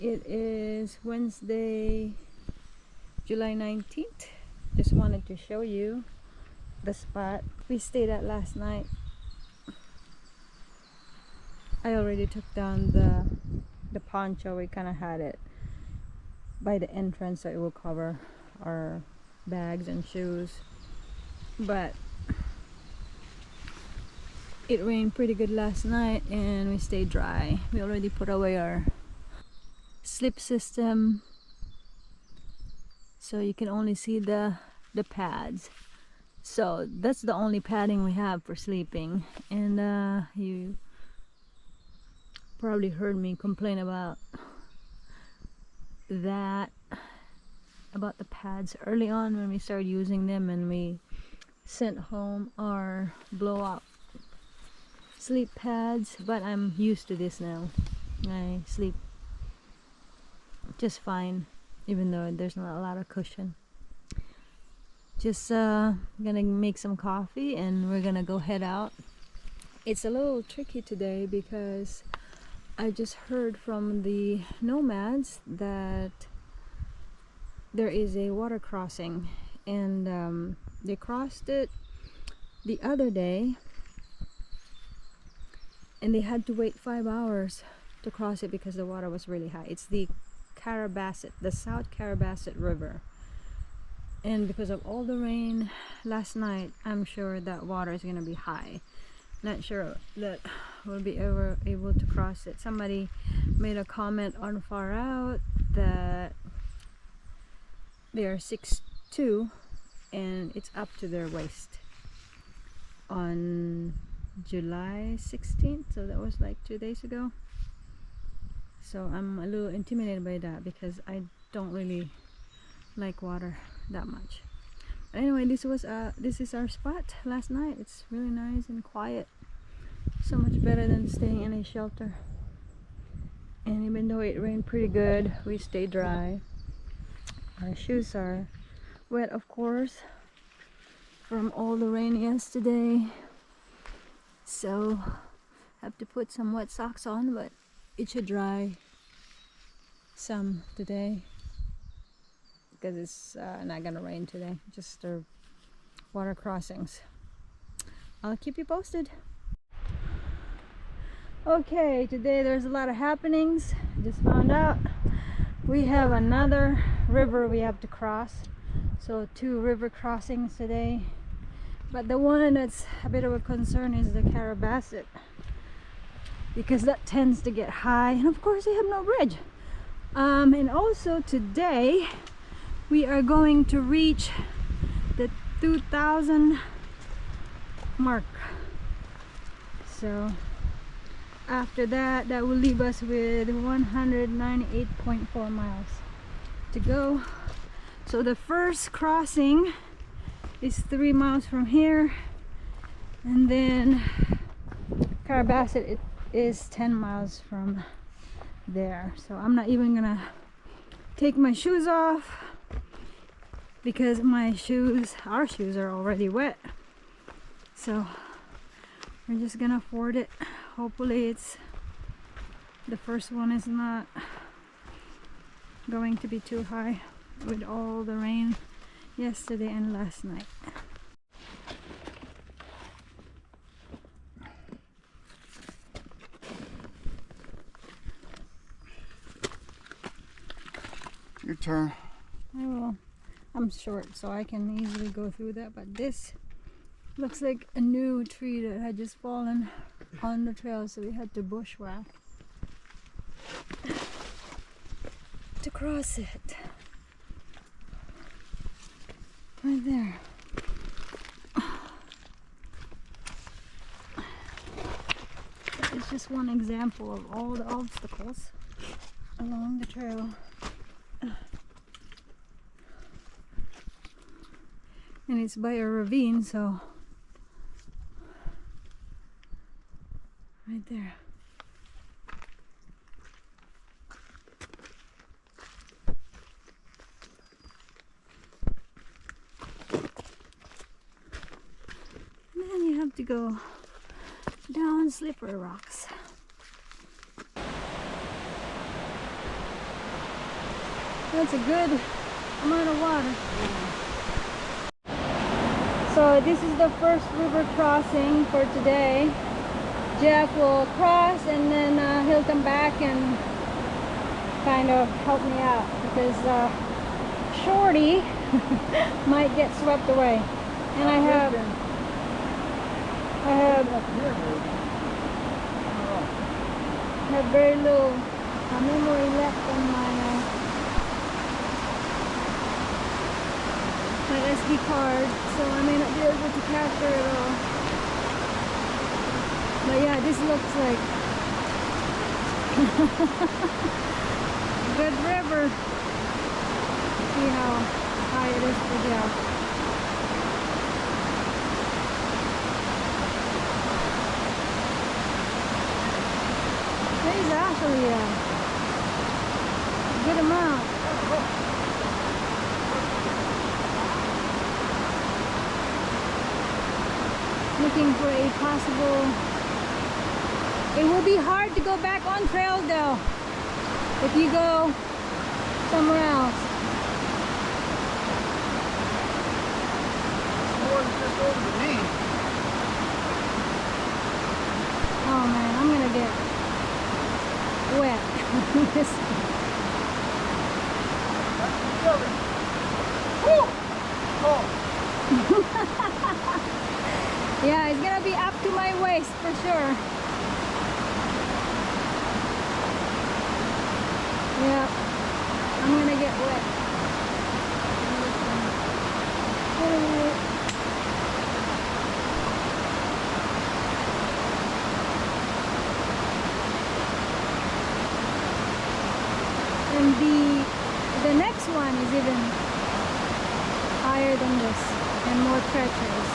It is Wednesday, July 19th. Just wanted to show you the spot we stayed at last night. I already took down the poncho. We kind of had it by the entrance so it will cover our bags and shoes, but it rained pretty good last night and we stayed dry. We already put away our slip system, so you can only see the pads. So that's the only padding we have for sleeping. And you probably heard me complain about that, about the pads early on when we started using them, and we sent home our blow-up sleep pads. But I'm used to this now. I sleep just fine, even though there's not a lot of cushion. Just gonna make some coffee and we're gonna go head out. It's a little tricky today because I just heard from the nomads that there is a water crossing, and they crossed it the other day and they had to wait 5 hours to cross it because the water was really high. It's the South Carabasset River, and because of all the rain last night, I'm sure that water is going to be high. Not sure that we'll be ever able to cross it. Somebody made a comment on Far Out that they are 6'2" and it's up to their waist on July 16th, so that was like 2 days ago. So I'm a little intimidated by that because I don't really like water that much. But anyway, this is our spot last night. It's really nice and quiet, so much better than staying in a shelter. And even though it rained pretty good, we stayed dry. Our shoes are wet, of course, from all the rain yesterday, so I have to put some wet socks on, but it should dry some today because it's not gonna rain today, just the water crossings. I'll keep you posted. Okay, today there's a lot of happenings. Just found out we have another river we have to cross, so 2 river crossings today. But the one that's a bit of a concern is the Carabasset, because that tends to get high, and of course they have no bridge. And also today we are going to reach the 2,000 mark, so after that will leave us with 198.4 miles to go. So the first crossing is 3 miles from here, and then Carabasset is 10 miles from there. So I'm not even gonna take my shoes off because our shoes are already wet. So we're just gonna ford it. Hopefully the first one is not going to be too high with all the rain yesterday and last night. Your turn. I will. I'm short, so I can easily go through that, but this looks like a new tree that had just fallen on the trail, so we had to bushwhack to cross it. Right there. It's just one example of all the obstacles along the trail. And it's by a ravine, so right there. And then you have to go down slippery rocks. That's a good amount of water. So this is the first river crossing for today. Jeff will cross and then he'll come back and kind of help me out because Shorty might get swept away. And I have very little memory left on my SD card, so I may not be able to capture it all. But yeah, this looks like good river. See how high it is for Jeff. There's actually a good amount. Looking for a possible... It will be hard to go back on trail though if you go somewhere else. Oh man, I'm gonna get wet. Yeah, it's gonna be up to my waist for sure. Yeah, I'm gonna get wet. And the next one is even higher than this and more treacherous.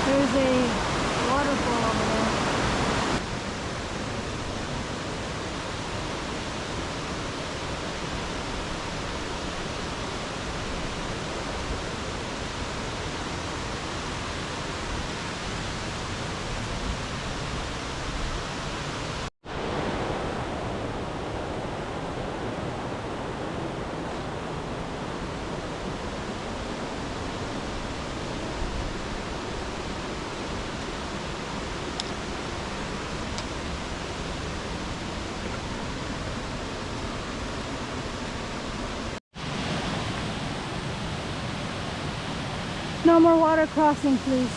There's a waterfall over there. No more water crossing, please.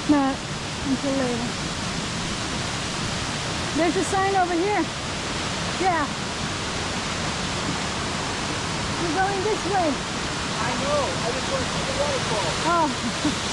Not until later. There's a sign over here. Yeah. We're going this way. I know. I just want to see the waterfall. Oh.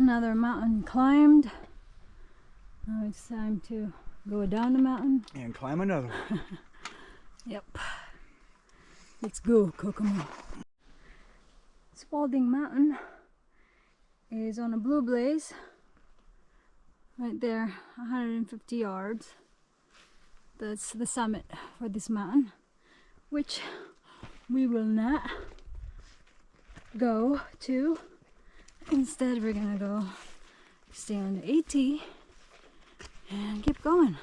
Another mountain climbed. Now it's time to go down the mountain. And climb another one. Yep. Let's go, Kokomo. Spalding Mountain is on a blue blaze. Right there, 150 yards. That's the summit for this mountain, which we will not go to. Instead, we're gonna go stay on the AT and keep going.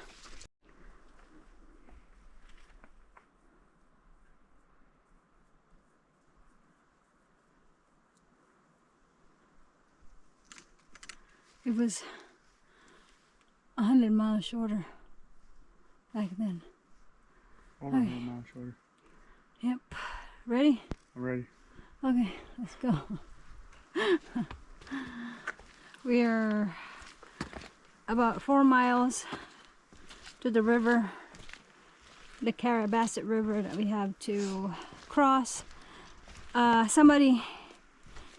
It was 100 miles shorter back then. Over 100 miles shorter. Yep. Ready? I'm ready. Okay, let's go. We're about 4 miles to the river, the Carabasset River that we have to cross. Somebody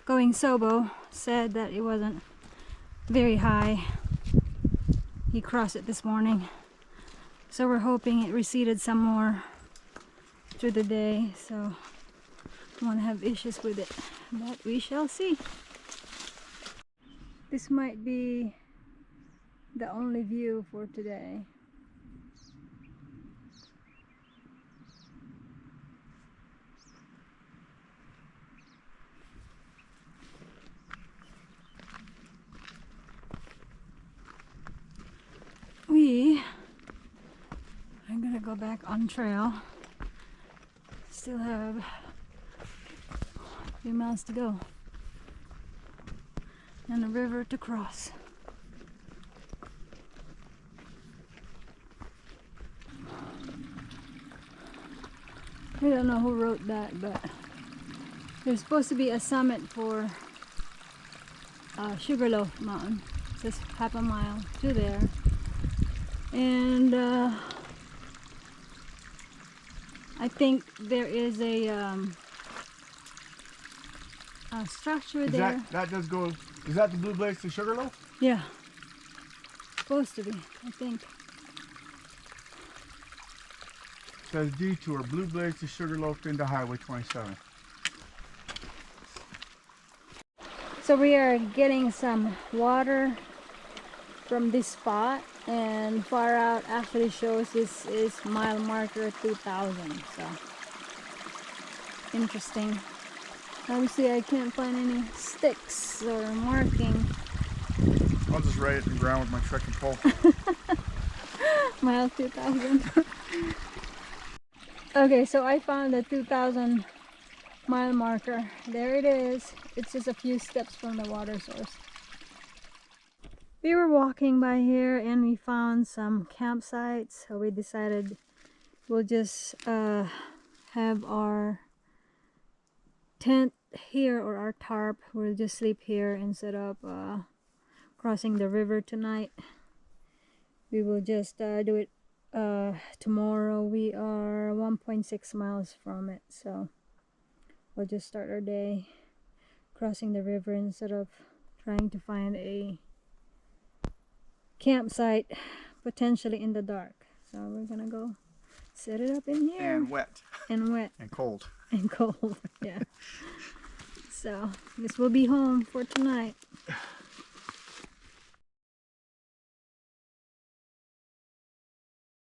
going Sobo said that it wasn't very high. He crossed it this morning, so we're hoping it receded some more through the day, so I won't have issues with it, but we shall see. This might be the only view for today. We are gonna go back on trail. Still have a few miles to go and a river to cross. I don't know who wrote that, but there's supposed to be a summit for Sugarloaf Mountain. It says half a mile to there. And I think there is a structure there. That does go. Is that the Blue Blaze to Sugarloaf? Yeah, supposed to be, I think. Says detour Blue Blaze to Sugarloaf into Highway 27. So we are getting some water from this spot, and far out actually shows this is mile marker 2000. So interesting. Obviously I can't find any sticks or marking. I'll just write it in the ground with my trekking pole. Mile 2000. Okay, so I found the 2000 mile marker. There it is. It's just a few steps from the water source. We were walking by here and we found some campsites, so we decided we'll just have our tent here, or our tarp. We'll just sleep here instead of crossing the river tonight. We will just do it tomorrow. We are 1.6 miles from it, so we'll just start our day crossing the river instead of trying to find a campsite potentially in the dark. So we're gonna go set it up in here. And wet. And wet. And cold. And cold, yeah. So this will be home for tonight.